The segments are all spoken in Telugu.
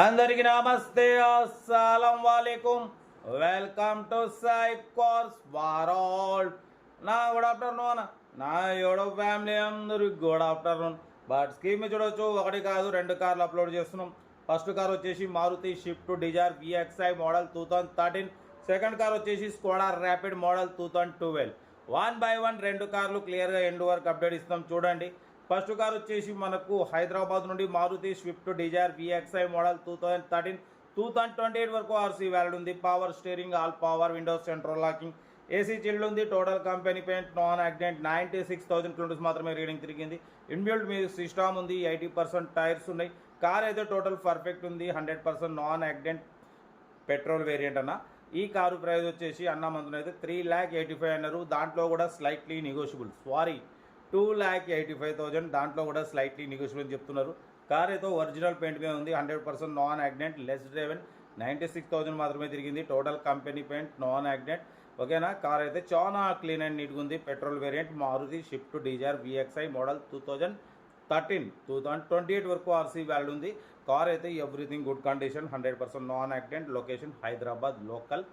అందరికీ నమస్తే, అస్సలం వాలేకుమ్. Welcome to Sai Cars World. నా గుడ్ ఆఫ్టర్నూన్, నా యూట్యూబ్ ఫ్యామిలీ అందరికి గుడ్ ఆఫ్టర్నూన్. బట్ స్కీమ్ చూడవచ్చు, ఒకటి కాదు రెండు కార్లు అప్లోడ్ చేస్తున్నాం. ఫస్ట్ కార్ వచ్చేసి Maruti swift dzire VXI model 2013. Second car వచ్చేసి స్కోడా ర్యాపిడ్ మోడల్ 2012. 1 by 1 రెండు కార్లు క్లియర్గా ఎండ్ వరకు అప్డేట్ ఇస్తాం చూడండి. ఫస్ట్ కార్ వచ్చేసి మనకు హైదరాబాద్ నుండి Maruti Swift Dzire VXI model 2013 2028 వరకు ఆర్సీ వ్యాలిడ్ ఉంది. Power steering, all power, windows central locking, AC chilled ఉంది. Total company paint, non accident, 96,000 kilometres మాత్రమే రీడింగ్ తిరిగింది. ఇన్బిల్ట్ మీ సిస్టమ్ ఉంది, 80% టైర్స్ ఉన్నాయి. కార్ అయితే టోటల్ పర్ఫెక్ట్ ఉంది, 100% నాన్ యాక్సిడెంట్ పెట్రోల్ వేరియంట్ అన్న. ఈ కారు ప్రైస్ వచ్చేసి అన్న మందునైతే 3,85,000 అన్నారు. దాంట్లో కూడా స్లైట్లీ నెగోషియబుల్, 2,85,000 దాంట్లో కూడా స్లైట్లీ నెగోషియబుల్ అని చెప్తున్నారు. కార్ అయితే ఒరిజినల్ పెయింట్ మీద ఉంది, 100% నాన్ యాక్సిడెంట్, లెస్ డ్రైవెన్, 96,000 మాత్రమే తిరిగింది. Total company paint, non accident. ఓకేనా, కార్ అయితే చాలా క్లీన్ అండ్ నీట్గా ఉంది. Petrol variant Maruti swift dzire VXI model 2013 2028 వరకు ఆర్సీ వ్యాలిడ్ ఉంది. కార్ అయితే everything good condition, 100% non accident. Location Hyderabad local.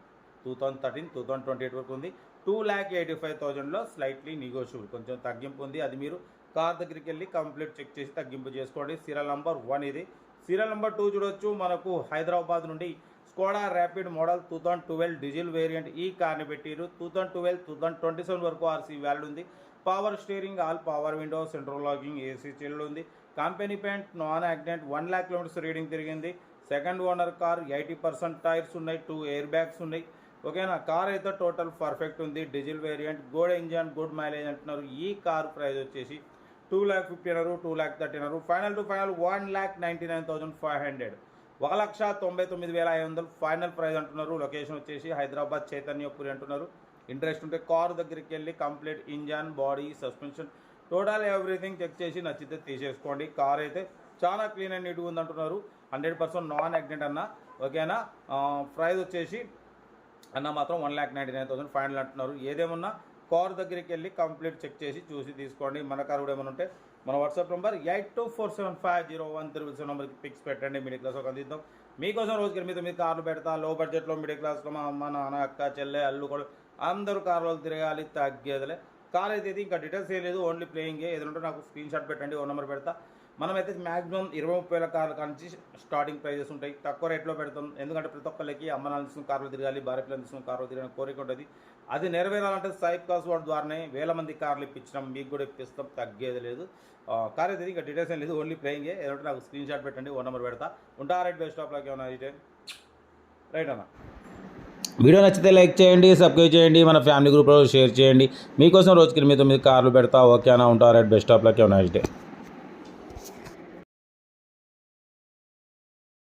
2013 2028 వరకు ఉంది. 2,85,000లో స్లైట్లీ నెగోషియబుల్, కొంచెం తగ్గింపు ఉంది. అది మీరు కార్ దగ్గరికి వెళ్ళి కంప్లీట్ చెక్ చేసి తగ్గింపు చేసుకోండి. సీరియల్ నెంబర్ 1 ఇది. సీరియల్ నెంబర్ 2 చూడొచ్చు. మనకు హైదరాబాద్ నుండి Skoda rapid model 2012 diesel variant ఈ కార్ని పెట్టిరు. 2012 2027 వరకు ఆర్సీ వ్యాలిడ్ ఉంది. Power steering, all power, windows central locking, AC chilled ఉంది. Company paint, non accident, 1 lakh kilometres reading తిరిగింది. సెకండ్ ఓనర్ కార్, 80% టైర్స్ ఉన్నాయి, 2 ఎయిర్ బ్యాగ్స్ ఉన్నాయి. ఓకేనా, కార్ అయితే టోటల్ పర్ఫెక్ట్ ఉంది. Diesel variant, good engine, good mileage అంటున్నారు. ఈ కార్ ప్రైస్ వచ్చేసి 2,50,000 అన్నారు, 2,30,000 అన్నారు. Final to final 1,99,500, 1,99,500 final price అంటున్నారు. లొకేషన్ వచ్చేసి హైదరాబాద్ చైతన్యపురి అంటున్నారు. ఇంట్రెస్ట్ ఉంటే కార్ దగ్గరికి వెళ్ళి complete engine, body, suspension, total everything check చేసి నచ్చితే తీసేసుకోండి. కార్ అయితే చాలా క్లీన్ అండ్ నీట్గా ఉంది అంటున్నారు. 100% నాన్ యాక్సిడెంట్ అన్న. ఓకేనా, ప్రైస్ వచ్చేసి అన్న మాత్రం 1,99,000 ఫైనల్ అంటున్నారు. ఏదేమన్నా కార్ దగ్గరికి వెళ్ళి కంప్లీట్ చెక్ చేసి చూసి తీసుకోండి. మన కార్ కూడా ఏమైనా ఉంటే మన వాట్సాప్ నెంబర్ 82475013 నెంబర్కి పిక్స్ పెట్టండి. మిడిల్ క్లాస్ ఒక అందిద్దాం మీకోసం. రోజుకి మీద కార్లు పెడతా. లో బడ్జెట్లో మిడిల్ క్లాస్లో మా అమ్మ, నాన్న, అక్క, చెల్లె, అల్లు కూడా అందరూ కార్లో తిరగాలి, తగ్గేదిలే. కార్ అయితే ఇంకా డీటెయిల్స్ ఏం లేదు, ఓన్లీ ప్లేయింగే. ఏదంటే నాకు స్క్రీన్ షాట్ పెట్టండి, ఓ నెంబర్ పెడతా. మనమైతే మ్యాక్సిమం 20-30 కార్ల నుంచి స్టార్టింగ్ ప్రైజెస్ ఉంటాయి. తక్కువ రేట్లో పెడతాం, ఎందుకంటే ప్రతి ఒక్కరికి అమ్మ నాన్న తీసుకుని కార్లు తిరగాలి, భార్య పిల్లలు తీసుకుని కార్లు తిరగాలి కోరిక ఉంటుంది. అది నెరవేరాలంటే సాయి కార్స్ వాడి ద్వారానే వేల మంది కార్లు ఇప్పించినాం, మీకు కూడా ఇప్పిస్తాం, తగ్గేది లేదు. కార్ అయితే ఇంకా డీటెయిల్స్ ఏం లేదు, ఓన్లీ ప్లేయింగే. ఏదంటే నాకు స్క్రీన్ షాట్ పెట్టండి, ఓ నెంబర్ పెడతా. ఉంటా రైట్ బెస్ట్ స్టాప్లోకి ఏమన్నా అయితే రైట్ అన్న. వీడియో నచ్చితే లైక్ చేయండి, సబ్స్క్రైబ్ చేయండి, మన ఫ్యామిలీ గ్రూప్లో షేర్ చేయండి. మీకోసం రోజుకి 8-9 కార్లు పెడతా. ఓకే అన్న, ఉంటా రైట్ బెస్ట్ స్టాప్లోకి ఏమన్నా అయితే.